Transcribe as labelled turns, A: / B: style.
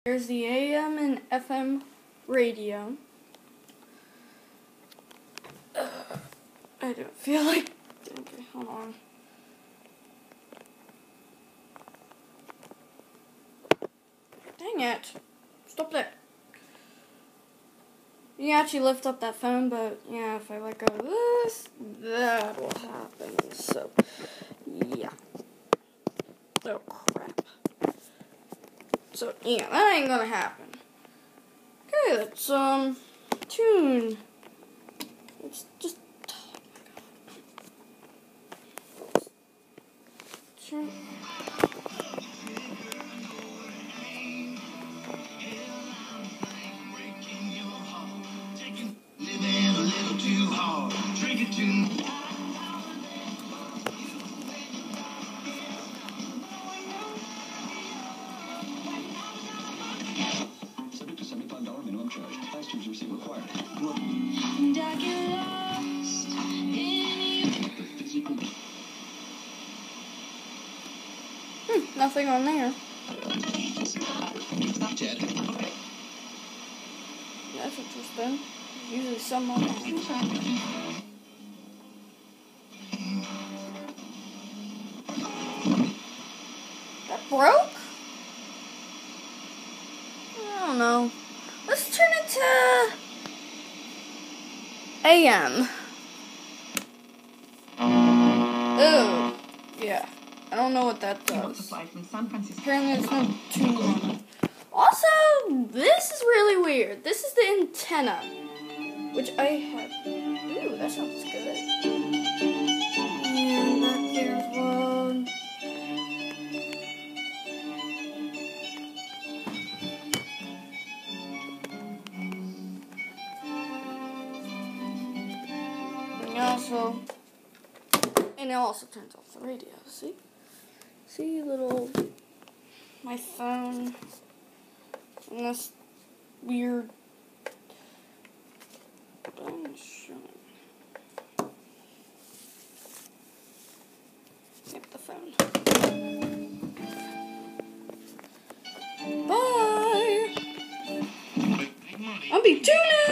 A: There's the AM and FM radio. I don't feel like... Okay, hold on. Dang it. Stop that. You can actually lift up that phone, but yeah, if I let go of this, that will happen. So, yeah. Oh, crap. So, yeah, that ain't gonna happen. Okay, let's, tune. Let's just... Sure.
B: Subject to $75 minimum charge. Fast user receipt required.
C: And I get lost in
B: The physical.
A: Nothing on there.
B: Ted.
A: That's interesting. Usually some on there. That broke? I don't know. Let's turn it to AM. Ooh. Yeah. I don't know what that does. Apparently there's no tune on it. Also, this is really weird. This is the antenna, which I have. Ooh, that sounds good. And back there as well. And it also turns off the radio. See, little my phone and this weird button showing. Yep, the phone. Bye. I'll be tuning.